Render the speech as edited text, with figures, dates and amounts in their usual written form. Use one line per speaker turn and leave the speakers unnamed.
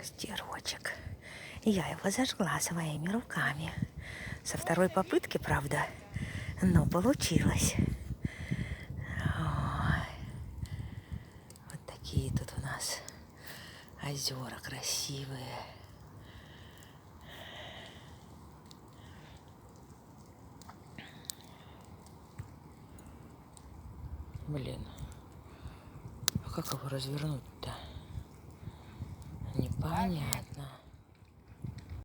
Стервочек. Я его зажгла своими руками. Со второй попытки, правда, но получилось. Ой. Вот такие тут у нас озера красивые. Блин, а как его развернуть-то? Непонятно.